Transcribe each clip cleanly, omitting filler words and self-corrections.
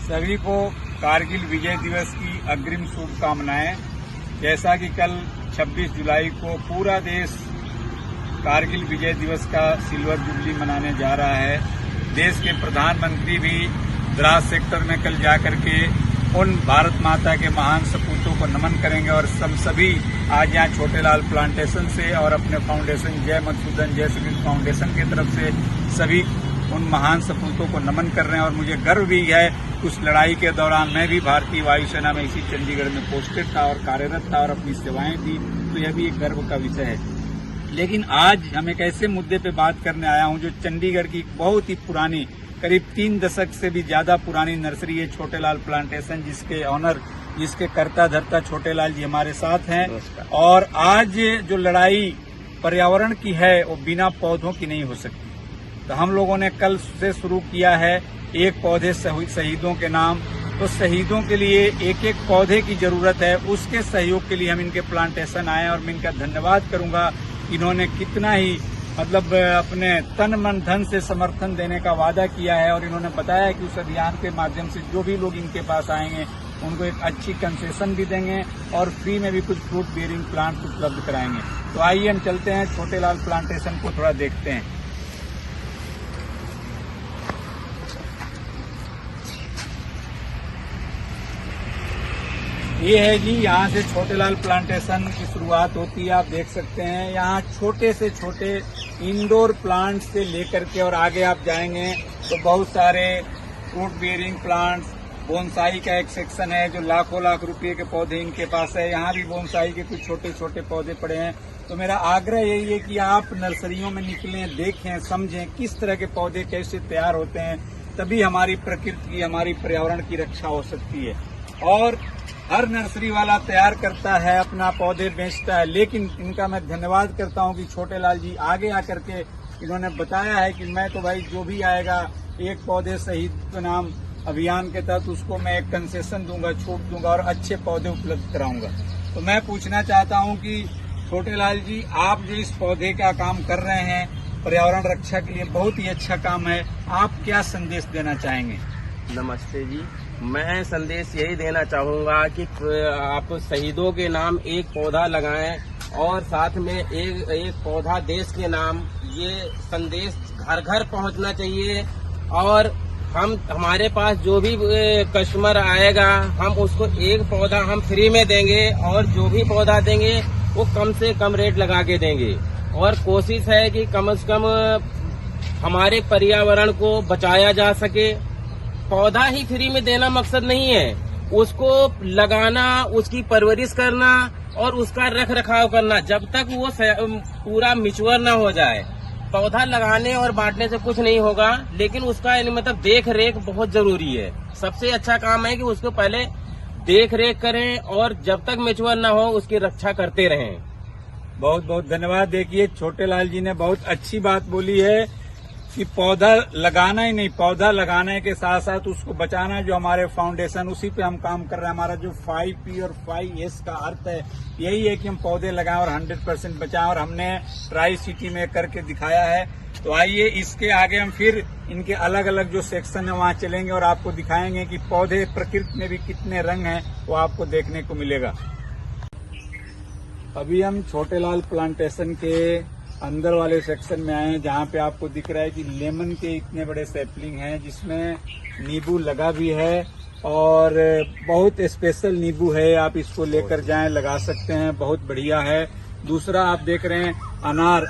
सभी को कारगिल विजय दिवस की अग्रिम शुभकामनाएं। जैसा कि कल 26 जुलाई को पूरा देश कारगिल विजय दिवस का सिल्वर जुबली मनाने जा रहा है। देश के प्रधानमंत्री भी द्रास सेक्टर में कल जाकर के उन भारत माता के महान सपूतों को नमन करेंगे और सभी आज यहाँ छोटेलाल प्लांटेशन से और अपने फाउंडेशन जय मधुसूदन जय सुनील फाउंडेशन की तरफ से सभी उन महान सपूतों को नमन कर रहे हैं। और मुझे गर्व भी है उस लड़ाई के दौरान मैं भी भारतीय वायुसेना में इसी चंडीगढ़ में पोस्टेड था और कार्यरत था और अपनी सेवाएं दी, तो यह भी एक गर्व का विषय है। लेकिन आज हम एक ऐसे मुद्दे पे बात करने आया हूं जो चंडीगढ़ की बहुत ही पुरानी, करीब 3 दशक से भी ज्यादा पुरानी नर्सरी है छोटेलाल प्लांटेशन, जिसके कर्ता धर्ता छोटेलाल जी हमारे साथ हैं। और आज जो लड़ाई पर्यावरण की है वो बिना पौधों की नहीं हो सकती। तो हम लोगों ने कल से शुरू किया है एक पौधे शहीदों के नाम। तो शहीदों के लिए एक एक पौधे की जरूरत है, उसके सहयोग के लिए हम इनके प्लांटेशन आए और मैं इनका धन्यवाद करूंगा। इन्होंने कितना ही अपने तन मन धन से समर्थन देने का वादा किया है और इन्होंने बताया कि उस अभियान के माध्यम से जो भी लोग इनके पास आएंगे उनको एक अच्छी कंसेशन भी देंगे और फ्री में भी कुछ फ्रूट बेयरिंग प्लांट उपलब्ध कराएंगे। तो आइए हम चलते हैं छोटेलाल प्लांटेशन को थोड़ा देखते हैं। ये है जी, यहाँ से छोटेलाल प्लांटेशन की शुरुआत होती है। आप देख सकते हैं यहाँ छोटे से छोटे इंडोर प्लांट से लेकर के और आगे आप जाएंगे तो बहुत सारे फ्रूट बेयरिंग प्लांट्स, बोनसाई का एक सेक्शन है जो लाखों लाख रुपए के पौधे इनके पास है। यहाँ भी बोनसाई के कुछ छोटे छोटे पौधे पड़े हैं। तो मेरा आग्रह यही है कि आप नर्सरियों में निकलें, देखें, समझें किस तरह के पौधे कैसे तैयार होते हैं, तभी हमारी प्रकृति की, हमारी पर्यावरण की रक्षा हो सकती है। और हर नर्सरी वाला तैयार करता है, अपना पौधे बेचता है, लेकिन इनका मैं धन्यवाद करता हूं कि छोटेलाल जी आगे आकर के इन्होंने बताया है कि मैं तो भाई जो भी आएगा एक पौधे शहीद के नाम अभियान के तहत उसको मैं एक कंसेशन दूंगा, छूट दूंगा और अच्छे पौधे उपलब्ध कराऊंगा। तो मैं पूछना चाहता हूं कि छोटेलाल जी, आप जो इस पौधे का काम कर रहे हैं पर्यावरण रक्षा के लिए, बहुत ही अच्छा काम है, आप क्या संदेश देना चाहेंगे? नमस्ते जी, मैं संदेश यही देना चाहूँगा कि आप शहीदों के नाम एक पौधा लगाएं और साथ में एक पौधा देश के नाम। ये संदेश घर घर पहुँचना चाहिए और हमारे पास जो भी कस्टमर आएगा हम उसको एक पौधा हम फ्री में देंगे और जो भी पौधा देंगे वो कम से कम रेट लगा के देंगे। और कोशिश है कि कम से कम हमारे पर्यावरण को बचाया जा सके। पौधा ही फ्री में देना मकसद नहीं है, उसको लगाना, उसकी परवरिश करना और उसका रख रखाव करना जब तक वो पूरा मिच्योर न हो जाए। पौधा लगाने और बांटने से कुछ नहीं होगा, लेकिन उसका मतलब देख रेख बहुत जरूरी है। सबसे अच्छा काम है कि उसको पहले देख रेख करें और जब तक मिच्योर न हो उसकी रक्षा करते रहें। बहुत बहुत धन्यवाद। देखिए छोटेलाल जी ने बहुत अच्छी बात बोली है कि पौधा लगाना ही नहीं, पौधा लगाने के साथ साथ उसको बचाना, जो हमारे फाउंडेशन उसी पे हम काम कर रहे हैं। हमारा जो 5P और 5S का अर्थ है यही है कि हम पौधे लगाएं और 100% बचाएं, और हमने ट्राई सिटी में करके दिखाया है। तो आइए इसके आगे हम फिर इनके अलग अलग जो सेक्शन है वहाँ चलेंगे और आपको दिखाएंगे कि पौधे प्रकृति में भी कितने रंग हैं वो आपको देखने को मिलेगा। अभी हम छोटेलाल प्लांटेशन के अंदर वाले सेक्शन में आए हैं जहाँ पे आपको दिख रहा है कि लेमन के इतने बड़े सैपलिंग हैं जिसमें नींबू लगा भी है और बहुत स्पेशल नींबू है। आप इसको लेकर जाएं, लगा सकते हैं, बहुत बढ़िया है। दूसरा आप देख रहे हैं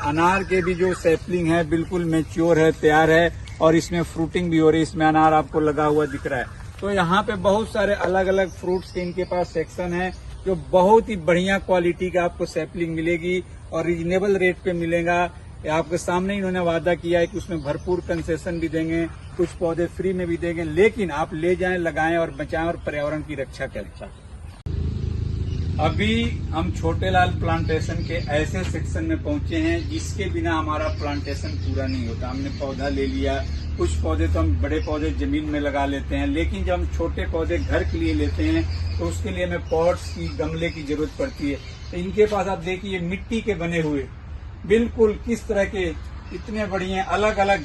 अनार के भी जो सैपलिंग है बिल्कुल मैच्योर है, तैयार है और इसमें फ्रूटिंग भी हो रही है। इसमें अनार आपको लगा हुआ दिख रहा है। तो यहाँ पे बहुत सारे अलग अलग फ्रूट्स के इनके पास सेक्शन है जो बहुत ही बढ़िया क्वालिटी का आपको सैपलिंग मिलेगी और रीजनेबल रेट पे मिलेगा। आपके सामने इन्होंने वादा किया है कि उसमें भरपूर कंसेशन भी देंगे, कुछ पौधे फ्री में भी देंगे, लेकिन आप ले जाएं, लगाएं और बचाएं और पर्यावरण की रक्षा करें। अभी हम छोटेलाल प्लांटेशन के ऐसे सेक्शन में पहुंचे हैं जिसके बिना हमारा प्लांटेशन पूरा नहीं होता। हमने पौधा ले लिया, कुछ पौधे तो हम बड़े पौधे जमीन में लगा लेते हैं, लेकिन जब हम छोटे पौधे घर के लिए लेते हैं तो उसके लिए हमें पॉट्स की, गमले की जरूरत पड़ती है। तो इनके पास आप देखिए मिट्टी के बने हुए बिल्कुल किस तरह के इतने बढ़िया अलग अलग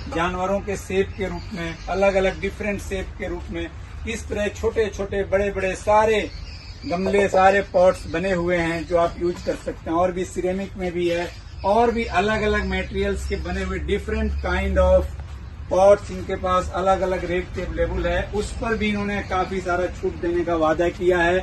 जानवरों के शेप के रूप में, अलग अलग डिफरेंट शेप के रूप में, इस तरह छोटे छोटे बड़े बड़े सारे गमले, सारे पॉट्स बने हुए हैं जो आप यूज कर सकते हैं। और भी सिरेमिक में भी है, और भी अलग अलग मटेरियल्स के बने हुए डिफरेंट काइंड ऑफ पॉट्स इनके पास अलग अलग रेट पे अवेलेबल है। उस पर भी इन्होंने काफी सारा छूट देने का वादा किया है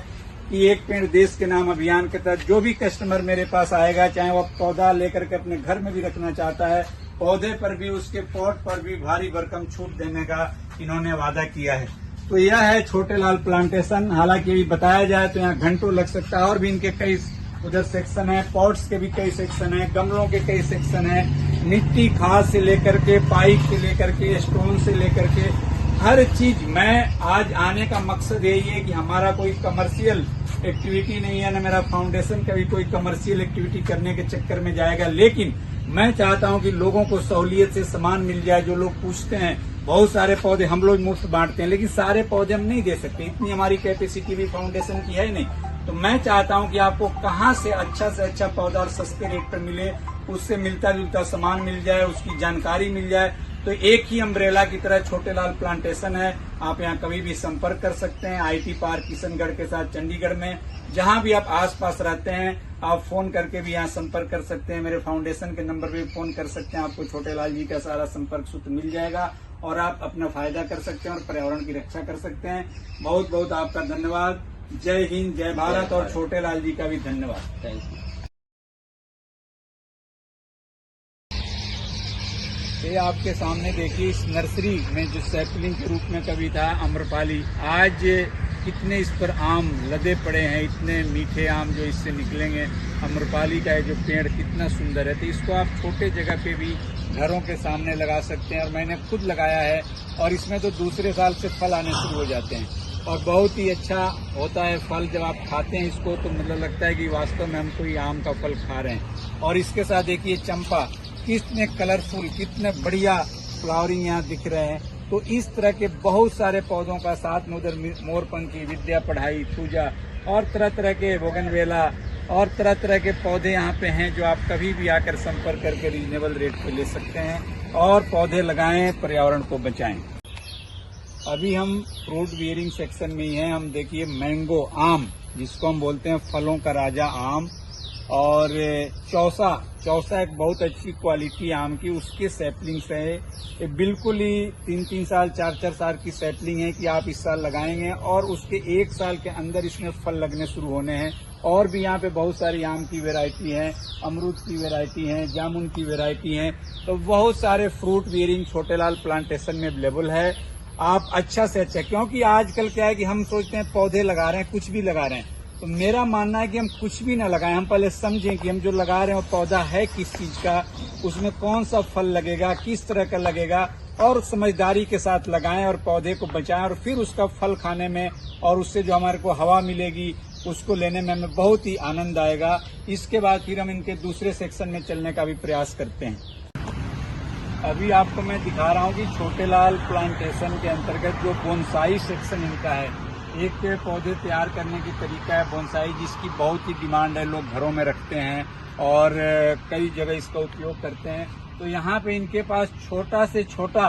कि एक पेड़ देश के नाम अभियान के तहत जो भी कस्टमर मेरे पास आएगा, चाहे वो पौधा लेकर के अपने घर में भी रखना चाहता है, पौधे पर भी, उसके पॉट पर भी भारी भरकम छूट देने का इन्होंने वादा किया है। तो यह है छोटेलाल प्लांटेशन। हालांकि अभी बताया जाए तो यहाँ घंटों लग सकता है। और भी इनके कई उधर सेक्शन है, पॉट्स के भी कई सेक्शन है, गमलों के कई सेक्शन है, मिट्टी खाद से लेकर के, पाइप से लेकर के, स्टोन से लेकर के हर चीज। मैं आज आने का मकसद यही है कि हमारा कोई कमर्शियल एक्टिविटी नहीं है, ना मेरा फाउंडेशन कभी कोई कमर्शियल एक्टिविटी करने के चक्कर में जाएगा, लेकिन मैं चाहता हूं कि लोगों को सहूलियत से सामान मिल जाए। जो लोग पूछते हैं, बहुत सारे पौधे हम लोग मुफ्त बांटते हैं, लेकिन सारे पौधे हम नहीं दे सकते, इतनी हमारी कैपेसिटी भी फाउंडेशन की है नहीं। तो मैं चाहता हूं कि आपको कहां से अच्छा पौधा और सस्ते रेट पर मिले, उससे मिलता जुलता सामान मिल जाए, उसकी जानकारी मिल जाए। तो एक ही अम्ब्रेला की तरह छोटेलाल प्लांटेशन है। आप यहाँ कभी भी संपर्क कर सकते हैं IT पार्क किशनगढ़ के साथ चंडीगढ़ में। जहां भी आप आसपास रहते हैं, आप फोन करके भी यहाँ संपर्क कर सकते हैं। मेरे फाउंडेशन के नंबर पे फोन कर सकते हैं, आपको छोटेलाल जी का सारा संपर्क सूत्र मिल जाएगा और आप अपना फायदा कर सकते हैं और पर्यावरण की रक्षा कर सकते हैं। बहुत बहुत आपका धन्यवाद। जय हिंद, जय भारत, और छोटेलाल जी का भी धन्यवाद। Thank you. ये आपके सामने देखिए, इस नर्सरी में जो सैपलिंग के रूप में कभी था अम्रपाली, आज कितने इस पर आम लदे पड़े हैं, इतने मीठे आम जो इससे निकलेंगे। अम्रपाली का ये जो पेड़ कितना सुंदर है। तो इसको आप छोटे जगह पे भी घरों के सामने लगा सकते हैं, और मैंने खुद लगाया है, और इसमें तो दूसरे साल से फल आने शुरू हो जाते हैं और बहुत ही अच्छा होता है फल। जब आप खाते हैं इसको तो मतलब लगता है कि वास्तव में हम कोई आम का फल खा रहे हैं। और इसके साथ देखिए चंपा, कितने कलरफुल, कितने बढ़िया फ्लावरिंग यहाँ दिख रहे हैं। तो इस तरह के बहुत सारे पौधों का, साथ में उधर मोरपंखी, विद्या पढ़ाई, पूजा, और तरह तरह के बोगनवेला और तरह तरह के पौधे यहाँ पे हैं जो आप कभी भी आकर संपर्क करके रीजनेबल रेट पे ले सकते हैं और पौधे लगाएं, पर्यावरण को बचाएं। अभी हम फ्रूट बियरिंग सेक्शन में ही हैं। हम देखिए मैंगो, आम जिसको हम बोलते हैं फलों का राजा आम, और चौसा एक बहुत अच्छी क्वालिटी आम की, उसके सैपलिंग्स है। ये बिल्कुल ही 3-3 साल 4-4 साल की सैपलिंग है कि आप इस साल लगाएंगे और उसके 1 साल के अंदर इसमें फल लगने शुरू होने हैं। और भी यहाँ पे बहुत सारी आम की वैरायटी है, अमरूद की वैरायटी है, जामुन की वैरायटी है। तो बहुत सारे फ्रूट बियरिंग छोटेलाल प्लांटेशन में अवेलेबल है। आप अच्छा से अच्छा, क्योंकि आजकल क्या है कि हम सोचते हैं पौधे लगा रहे हैं, कुछ भी लगा रहे हैं। तो मेरा मानना है कि हम कुछ भी ना लगाएं, हम पहले समझें कि हम जो लगा रहे हैं वो पौधा है किस चीज का, उसमें कौन सा फल लगेगा, किस तरह का लगेगा, और समझदारी के साथ लगाएं और पौधे को बचाएं। और फिर उसका फल खाने में और उससे जो हमारे को हवा मिलेगी उसको लेने में हमें बहुत ही आनंद आएगा। इसके बाद फिर हम इनके दूसरे सेक्शन में चलने का भी प्रयास करते हैं। अभी आपको मैं दिखा रहा हूँ कि छोटेलाल प्लांटेशन के अंतर्गत जो बोनसाई सेक्शन इनका है, एक पेड़ पौधे तैयार करने की तरीका है बोनसाई, जिसकी बहुत ही डिमांड है, लोग घरों में रखते हैं और कई जगह इसका उपयोग करते हैं। तो यहाँ पे इनके पास छोटा से छोटा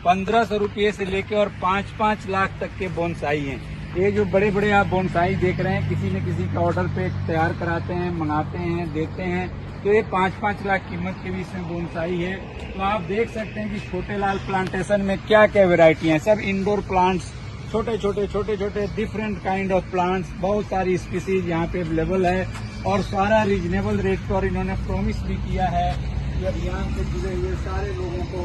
1500 रुपये से लेकर और 5-5 लाख तक के बोनसाई हैं। ये जो बड़े बड़े आप बोनसाई देख रहे हैं, किसी न किसी का ऑर्डर पे तैयार कराते हैं, मंगाते हैं, देते हैं। तो ये 5-5 लाख कीमत के भी इसमें बोनसाई है। तो आप देख सकते हैं कि छोटेलाल प्लांटेशन में क्या क्या वेरायटी हैं। सब इंडोर प्लांट्स, छोटे छोटे डिफरेंट काइंड ऑफ प्लांट्स, बहुत सारी स्पीसीज यहाँ पे अवेलेबल है और सारा रीजनेबल रेट पर इन्होंने प्रॉमिस भी किया है कि अभियान से जुड़े हुए सारे लोगों को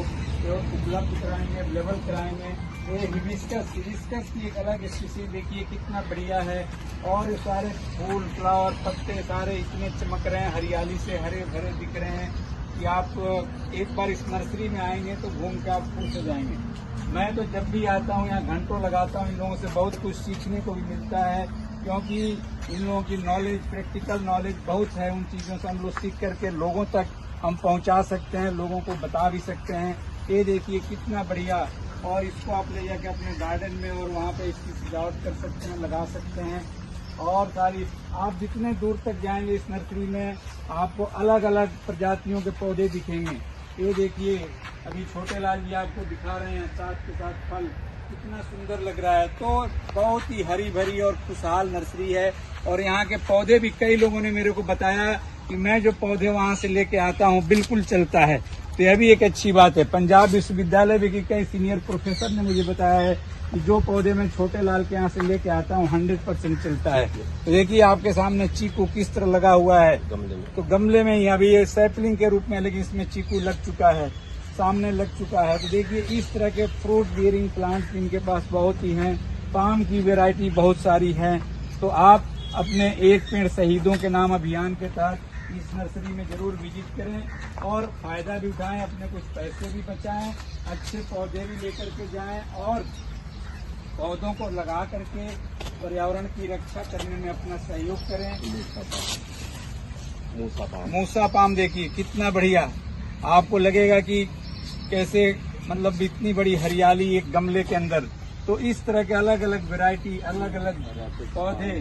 उपलब्ध कराएंगे, अवेलेबल कराएंगे। ये हिबिस्कस की एक अलग स्पीसीज देखिए कितना बढ़िया है, और ये सारे फूल, फ्लावर, पत्ते सारे इतने चमक रहे हैं, हरियाली से हरे भरे दिख रहे हैं कि आप एक बार इस नर्सरी में आएंगे तो घूम के आप खुश हो जाएंगे। मैं तो जब भी आता हूँ यहाँ घंटों लगाता हूँ, इन लोगों से बहुत कुछ सीखने को भी मिलता है, क्योंकि इन लोगों की नॉलेज, प्रैक्टिकल नॉलेज बहुत है। उन चीज़ों से हम लोग सीख करके लोगों तक हम पहुँचा सकते हैं, लोगों को बता भी सकते हैं। ये देखिए कितना बढ़िया, और इसको आप ले जाके अपने गार्डन में और वहाँ पे इसकी सजावट कर सकते हैं, लगा सकते हैं। और सारी आप जितने दूर तक जाएंगे इस नर्सरी में आपको अलग अलग प्रजातियों के पौधे दिखेंगे। ये देखिए अभी छोटे लाल जी आपको दिखा रहे हैं साथ के साथ फल, कितना सुंदर लग रहा है। तो बहुत ही हरी भरी और खुशहाल नर्सरी है। और यहाँ के पौधे भी कई लोगों ने मेरे को बताया कि मैं जो पौधे वहाँ से लेके आता हूँ बिल्कुल चलता है, तो यह भी एक अच्छी बात है। पंजाब विश्वविद्यालय भी के कई सीनियर प्रोफेसर ने मुझे बताया है कि जो पौधे मैं छोटे लाल के यहाँ से लेके आता हूँ 100% चलता है। तो देखिए आपके सामने चीकू किस तरह लगा हुआ है, गमले में। तो गमले में ही अभी ये सैपलिंग के रूप में, लेकिन इसमें चीकू लग चुका है, सामने लग चुका है। तो देखिए इस तरह के फ्रूट बियरिंग प्लांट्स इनके पास बहुत ही हैं। पाम की वैरायटी बहुत सारी है। तो आप अपने एक पेड़ शहीदों के नाम अभियान के तहत इस नर्सरी में जरूर विजिट करें और फायदा भी उठाएं, अपने कुछ पैसे भी बचाएं, अच्छे पौधे भी लेकर के जाएं और पौधों को लगा करके पर्यावरण की रक्षा करने में अपना सहयोग करें। मूसा पाम देखिए कितना बढ़िया, आपको लगेगा कि कैसे मतलब इतनी बड़ी हरियाली एक गमले के अंदर। तो इस तरह के अलग अलग वैरायटी, अलग अलग पौधे,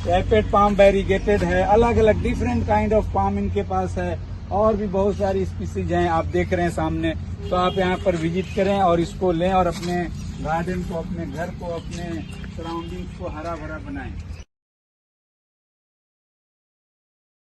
रैपिड पाम वेरीगेटेड है, अलग अलग डिफरेंट काइंड ऑफ पाम इनके पास है। और भी बहुत सारी स्पीसीज हैं, आप देख रहे हैं सामने। तो आप यहाँ पर विजिट करें और इसको लें और अपने गार्डन को, अपने घर को, अपने सराउंडिंग्स को हरा भरा बनाएं।